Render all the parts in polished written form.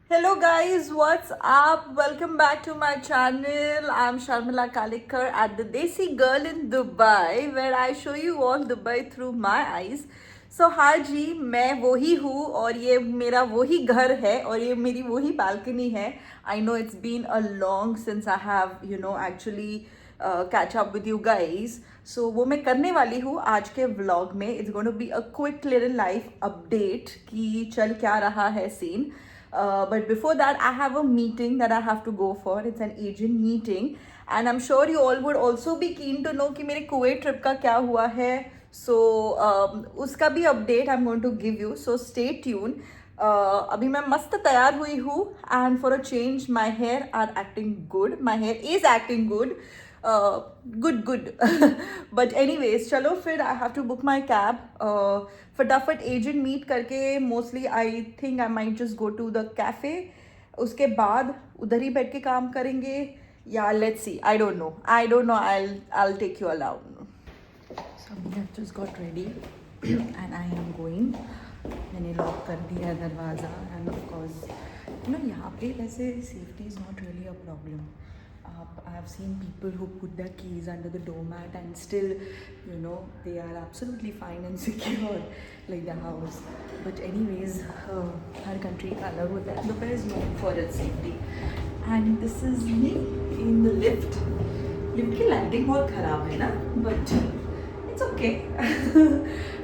Hello guys, what's up? Welcome back to my channel. I'm Sharmila Kalikar at the Desi Girl in Dubai, where I show you all Dubai through my eyes. So हाँ जी, मैं वही हूँ और ये मेरा वही घर है और ये मेरी वही balcony है. I know it's been a long since I have actually catch up with you guys. So वो मैं करने वाली हूँ आज के vlog में. It's going to be a quick little life update कि चल क्या रहा है scene. But before that, I have a meeting that I have to go for. It's an agent meeting, and I'm sure you all would also be keen to know कि मेरे Kuwait trip का क्या हुआ है. So उसका भी update I'm going to give you. So stay tuned. अभी मैं मस्त तैयार हुई हूँ and for a change my hair are acting good. My hair is acting good. Good. But anyways, चलो फिर I have to book my cab. फटाफट agent meet करके mostly I think I might just go to the cafe. उसके बाद उधर ही बैठ के काम करेंगे या let's see. I don't know I take you allowed. So I just got ready and I am going. मैंने लॉक कर दिया दरवाज़ा एंड ऑफ कोर्स यहाँ पे वैसे safety is not really a problem. I have seen people who put their keys under the doormat and still they are absolutely fine and secure like the house. But anyways, her country का अलग होता है. Dubai is known for its safety and this is me in the lift. Lift की lighting बहुत ख़राब है ना, but it's okay.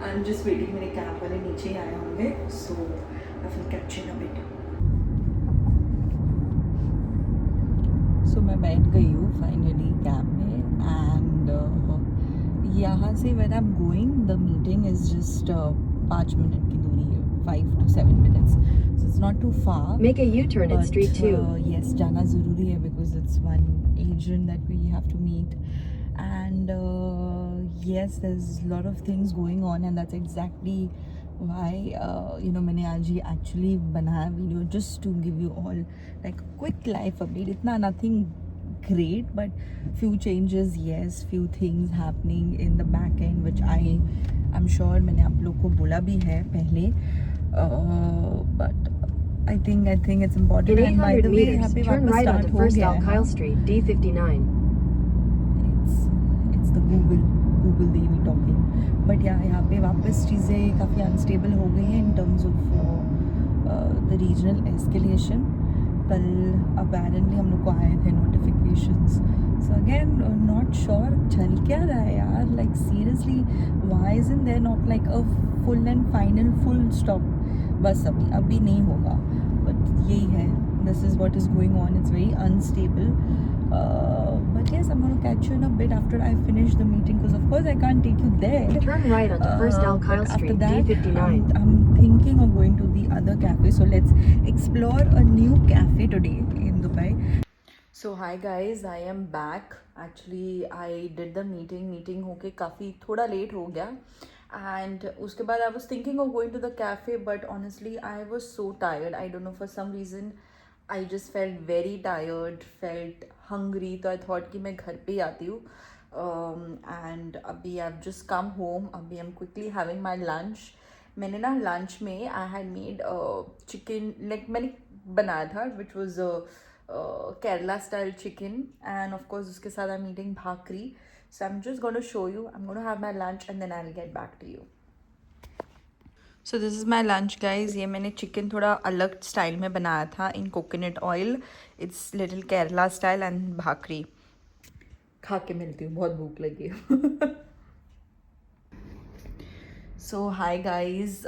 I am just waiting. मेरे कैब वाले नीचे ही आए होंगे, so I will capture a bit. So मैं बैठ गई हूँ फाइनली कैब में एंड यहाँ से when I am going the meeting is just 5 minute की दूरी है, 5 to 7 minutes. So it's not too far. Make a U-turn at Street 2. Yes, जाना ज़रूरी है because it's one agent that we have to meet. And yes, there's a lot of things going on and that's exactly why मैंने आज ये actually बनाया video just to give you all like quick life update. इतना nothing great but few changes, yes, few things happening in the back end which I'm sure मैंने आप लोग को बोला भी है पहले. But I think it's important. In 800 meters, turn right start onto हो First गया Al है. Kyle Street, D59. It's the Google Devi talking. But yeah, यहाँ पे वापस चीज़ें काफ़ी अनस्टेबल हो गई हैं in terms of the regional escalation. कल apparently हम लोग को आए थे notifications. So again, not sure चल क्या रहा है यार. Like seriously, why isn't there not like a full and final full stop? बस अभी नहीं होगा. But यही है. This is what is going on. It's very unstable. But yes, I'm going to catch you in a bit after I finish the meeting because of course I can't take you there. Turn right onto First Al Kyle But after Street, that, D59. I'm thinking of going to the other cafe. So let's explore a new cafe today in Dubai. So hi guys, I am back. Actually, I did the meeting होके काफ़ी थोड़ा late हो गया. And उसके बाद I was thinking of going to the cafe, but honestly I was so tired. I don't know, for some reason I just felt very tired, felt hungry. तो I thought कि मैं घर पे ही आती हूँ. And अभी I've just come home. अभी I'm quickly having my lunch. मैंने ना lunch में I had made chicken, like मैंने बनाया था, which was Kerala style chicken, and of course उसके साथ I'm eating bhakri. So I'm just going to show you. I'm going to have my lunch and then I'll get back to you. So this is my lunch guys. ये मैंने chicken थोड़ा अलग style में बनाया था in coconut oil. It's little Kerala style and भाकरी. खा के मिलती हूँ, बहुत भूख लगी है. So hi guys.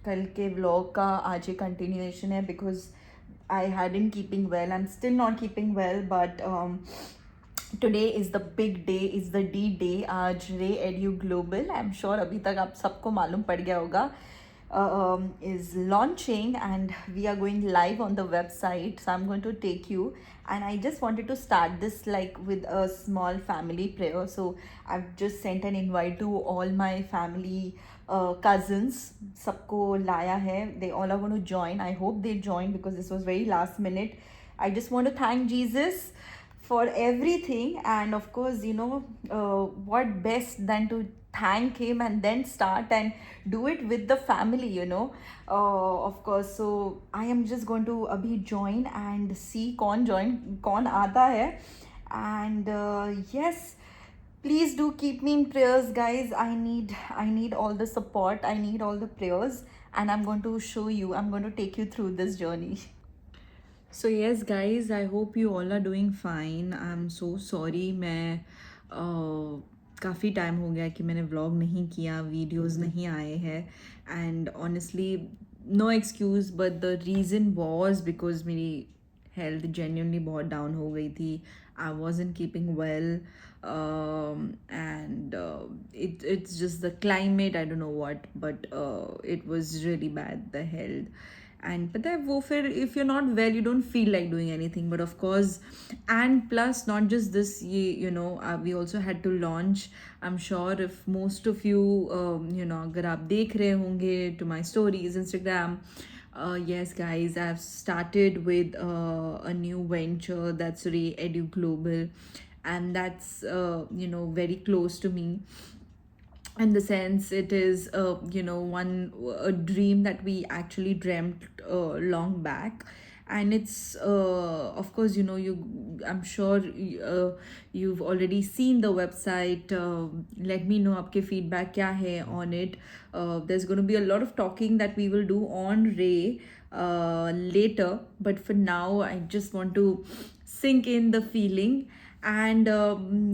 कल के vlog का आज ये continuation है because I hadn't keeping well. I'm still not keeping well, but today is the big day, is the D day. आज Ray Edu Global, I'm sure अभी तक आप सबको मालूम पड़ गया होगा, is launching and we are going live on the website. So I'm going to take you and I just wanted to start this like with a small family prayer. So I've just sent an invite to all my family, cousins, सबको लाया है. They all are going to join. I hope they join because this was very last minute. I just want to thank Jesus for everything, and of course what best than to thank him and then start and do it with the family, you know. Of course, so I am just going to abhi join and see kaun aata hai. And yes, please do keep me in prayers, guys. I need all the support, I need all the prayers, and I'm going to show you, I'm going to take you through this journey. So yes guys, I hope you all are doing fine. I'm so sorry, मैं काफ़ी time हो गया कि मैंने vlog नहीं किया, videos नहीं आए हैं. And honestly no excuse, but the reason was because मेरी हेल्थ जेन्यूनली बहुत डाउन हो गई थी. I wasn't keeping well, and it's just the climate, I don't know what, but it was really bad, the health. And पता है वो फिर if you're not well you don't feel like doing anything, but of course, and plus not just this, you know, we also had to launch. I'm sure if most of you you know, अगर आप देख रहे होंगे to my stories Instagram, yes guys, I've started with a new venture, that's Ray Edu Global, and that's you know, very close to me, in the sense it is you know, a dream that we actually dreamt long back. And it's of course, you know, I'm sure you've already seen the website. Let me know आपके feedback क्या है on it. There's going to be a lot of talking that we will do on Ray later, but for now I just want to sink in the feeling. And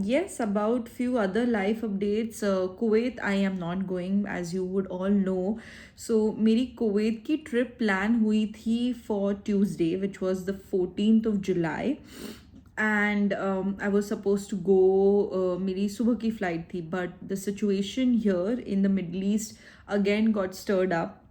yes, about few other life updates. Kuwait I am not going, as you would all know. So मेरी Kuwait की trip plan हुई थी for Tuesday, which was the 14th of July. And I was supposed to go, मेरी सुबह की flight थी, but the situation here in the Middle East again got stirred up,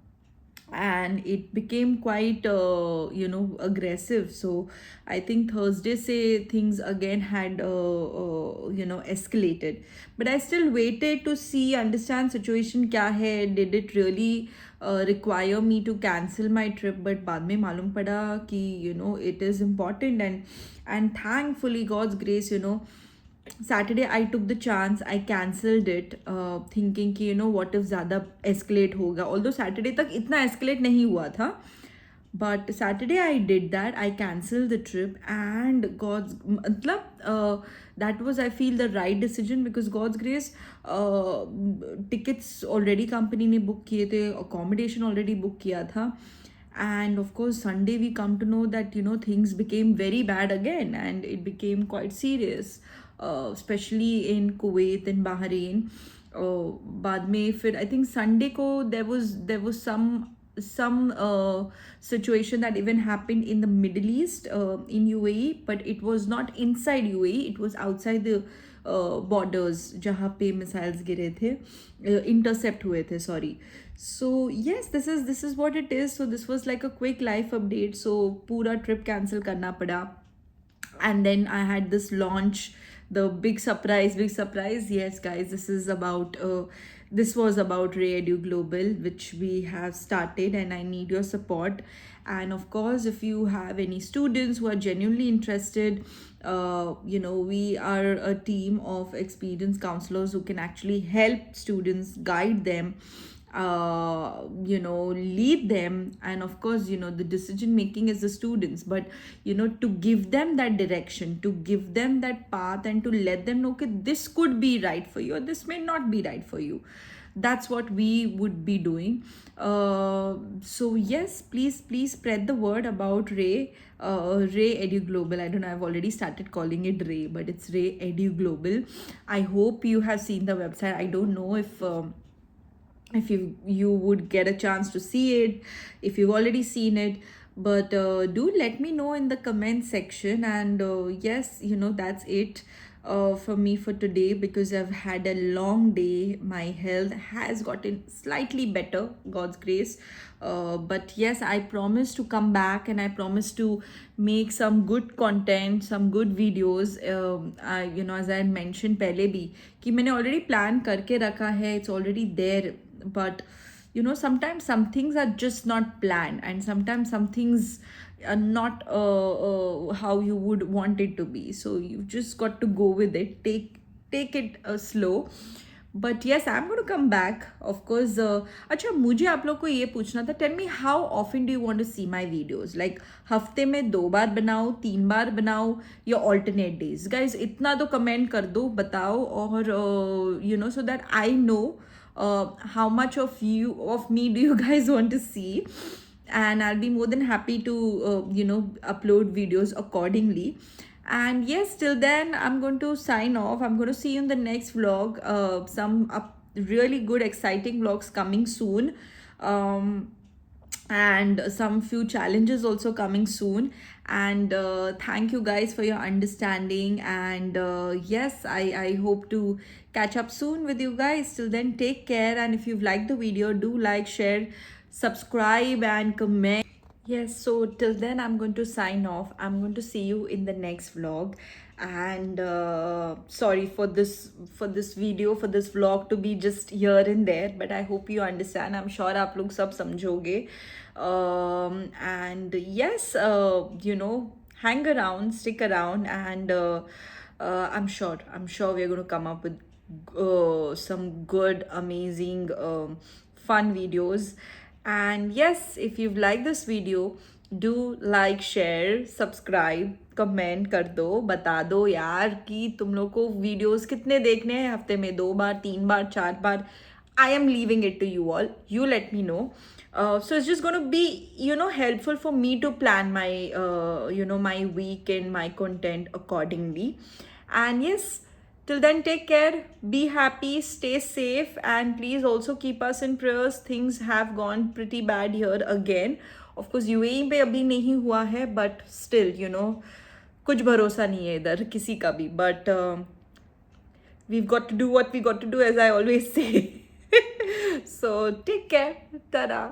and it became quite you know, aggressive. So I think Thursday say things again had you know, escalated, but I still waited to see, understand situation kya hai, did it really require me to cancel my trip. But बाद में मालूम पड़ा कि you know, it is important. And thankfully, God's grace, you know, Saturday I took the chance, I cancelled it, thinking कि you know, what if ज़्यादा escalate होगा. Although Saturday तक इतना escalate नहीं हुआ था, but Saturday I did that, I cancelled the trip. And God's मतलब that was, I feel, the right decision, because God's grace, tickets already company ने book किए थे, accommodation already book किया था. And of course Sunday we come to know that you know, things became very bad again, and it became quite serious, especially in Kuwait and Bahrain. बाद में फिर I think Sunday को there was some situation that even happened in the Middle East, in UAE, but it was not inside UAE, it was outside the borders जहाँ पे missiles गिरे थे, intercept हुए थे, sorry. So yes, this is what it is. So this was like a quick life update. So पूरा trip cancel करना पड़ा. And then I had this launch, the big surprise. Yes guys, this was about Ray Edu Global, which we have started, and I need your support. And of course, if you have any students who are genuinely interested, you know, we are a team of experienced counselors who can actually help students, guide them, you know, lead them. And of course, you know, the decision making is the students, but you know, to give them that direction, to give them that path, and to let them know that this could be right for you or this may not be right for you. That's what we would be doing. So yes, please spread the word about Ray Edu Global. I don't know, I've already started calling it Ray, but it's Ray Edu Global. I hope you have seen the website. I don't know if you would get a chance to see it, if you've already seen it, but do let me know in the comment section. And yes, you know, that's it for me for today, because I've had a long day. My health has gotten slightly better, God's grace. But yes, I promise to come back, and I promise to make some good content, some good videos. You know, as I mentioned पहले भी कि मैंने already plan करके रखा है, it's already there. But you know, sometimes some things are just not planned, and sometimes some things are not how you would want it to be. So you just got to go with it, take it slow. But yes I am going to come back of course. अच्छा, मुझे आप लोग को ये पूछना था, tell me how often do you want to see my videos? Like हफ्ते में 2 बार बनाओ, 3 बार बनाओ, या ऑल्टरनेट डेज? गाइज इतना तो कमेंट कर दो, बताओ. और you know, so that I know how much of me do you guys want to see, and I'll be more than happy to upload videos accordingly. And yes, till then I'm going to sign off. I'm going to see you in the next vlog. Some really good exciting vlogs coming soon. And some few challenges also coming soon. And thank you guys for your understanding. And yes, I hope to catch up soon with you guys. Till then, take care. And if you've liked the video, do like, share, subscribe, and comment. Yes, so till then, I'm going to sign off. I'm going to see you in the next vlog. And sorry for this video, for this vlog to be just here and there, but I hope you understand. I'm sure आप लोग सब समझोगे. And yes, hang around, stick around, and I'm sure we're going to come up with some good, amazing, fun videos. And yes, if you've liked this video, do like, share, subscribe, comment कर दो, बता दो यार कि तुम लोग को videos कितने देखने हैं, हफ्ते में 2 बार, 3 बार, 4 बार. I am leaving it to you all. You let me know. So it's just going to be, helpful for me to plan my, my week and my content accordingly. And yes, till then, take care, be happy, stay safe, and please also keep us in prayers. Things have gone pretty bad here again. Of course, UAE पे अभी नहीं हुआ है, but still, कुछ भरोसा नहीं है इधर किसी का भी. But we've got to do what we got to do, as I always say. So take care. Ta-da.